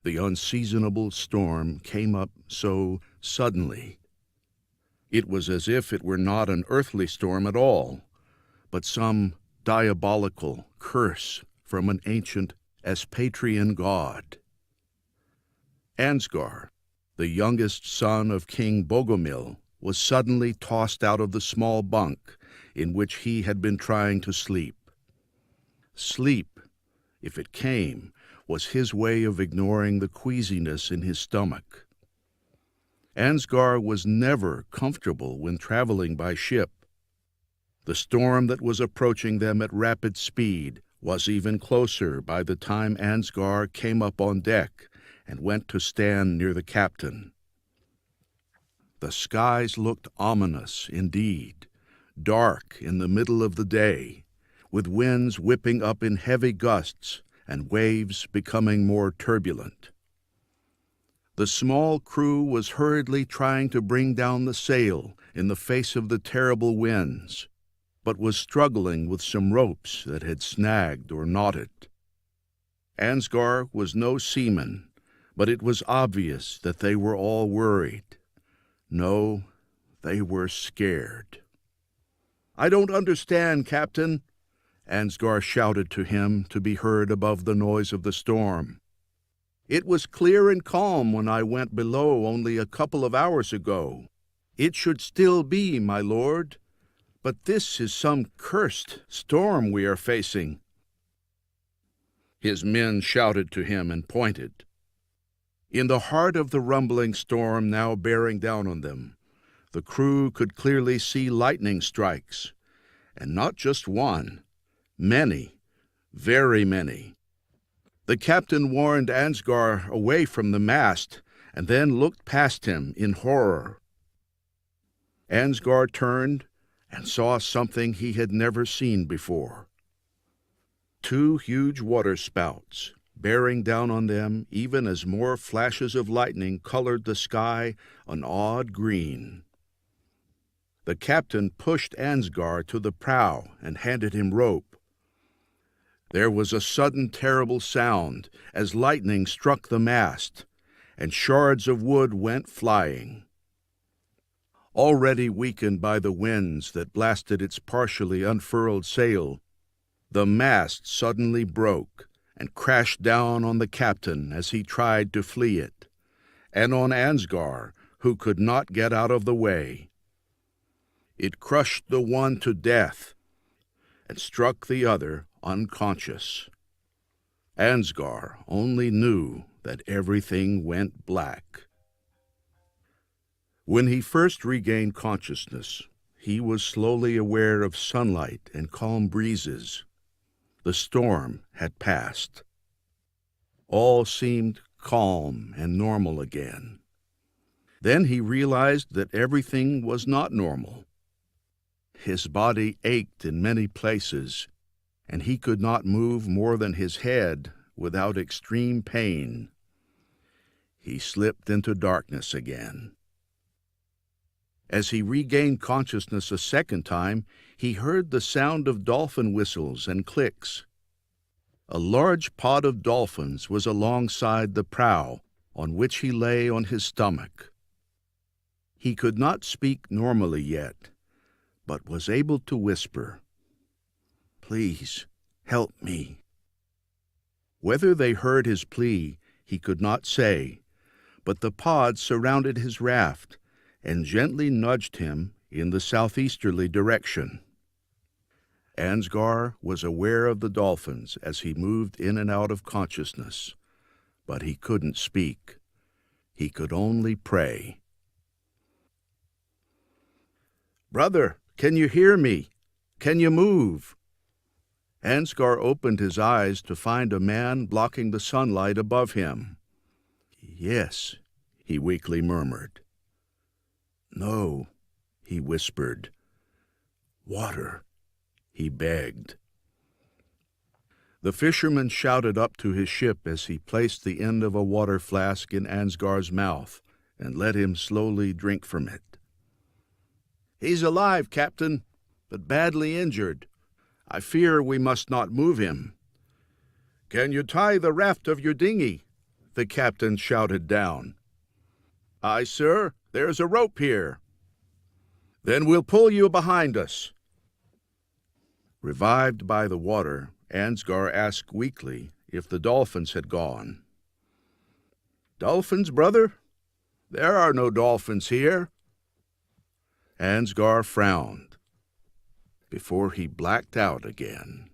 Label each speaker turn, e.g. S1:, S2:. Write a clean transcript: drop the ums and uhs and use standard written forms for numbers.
S1: The unseasonable storm came up so suddenly. It was as if it were not an earthly storm at all, but some diabolical curse from an ancient Aspatrian god. Ansgar, the youngest son of King Bogomil, was suddenly tossed out of the small bunk in which he had been trying to sleep. Sleep, if it came, was his way of ignoring the queasiness in his stomach. Ansgar was never comfortable when traveling by ship. The storm that was approaching them at rapid speed was even closer by the time Ansgar came up on deck and went to stand near the captain. The skies looked ominous indeed, dark in the middle of the day, with winds whipping up in heavy gusts and waves becoming more turbulent. The small crew was hurriedly trying to bring down the sail in the face of the terrible winds, but was struggling with some ropes that had snagged or knotted. Ansgar was no seaman, but it was obvious that they were all worried. No, they were scared. "I don't understand, Captain," Ansgar shouted to him to be heard above the noise of the storm. "It was clear and calm when I went below only a couple of hours ago. It should still be, my lord. But this is some cursed storm we are facing." His men shouted to him and pointed. In the heart of the rumbling storm now bearing down on them, the crew could clearly see lightning strikes, and not just one, many, very many. The captain warned Ansgar away from the mast and then looked past him in horror. Ansgar turned and saw something he had never seen before. Two huge waterspouts, bearing down on them even as more flashes of lightning colored the sky an odd green. The captain pushed Ansgar to the prow and handed him rope. There was a sudden terrible sound as lightning struck the mast, and shards of wood went flying. Already weakened by the winds that blasted its partially unfurled sail, the mast suddenly broke and crashed down on the captain as he tried to flee it, and on Ansgar, who could not get out of the way. It crushed the one to death and struck the other unconscious. Ansgar only knew that everything went black. When he first regained consciousness, he was slowly aware of sunlight and calm breezes. The storm had passed. All seemed calm and normal again. Then he realized that everything was not normal. His body ached in many places, and he could not move more than his head without extreme pain. He slipped into darkness again. As he regained consciousness a second time, he heard the sound of dolphin whistles and clicks. A large pod of dolphins was alongside the prow, on which he lay on his stomach. He could not speak normally yet, but was able to whisper, "Please, help me." Whether they heard his plea, he could not say, but the pods surrounded his raft and gently nudged him in the southeasterly direction. Ansgar was aware of the dolphins as he moved in and out of consciousness, but he couldn't speak. He could only pray. "Brother, can you hear me? Can you move?" Ansgar opened his eyes to find a man blocking the sunlight above him. "Yes," he weakly murmured. "No," he whispered. "Water," he begged. The fisherman shouted up to his ship as he placed the end of a water flask in Ansgar's mouth and let him slowly drink from it. "He's alive, Captain, but badly injured. I fear we must not move him." "Can you tie the raft of your dinghy?" the captain shouted down. "Aye, sir, there's a rope here." "Then we'll pull you behind us." Revived by the water, Ansgar asked weakly if the dolphins had gone. "Dolphins, brother? There are no dolphins here." Ansgar frowned before he blacked out again.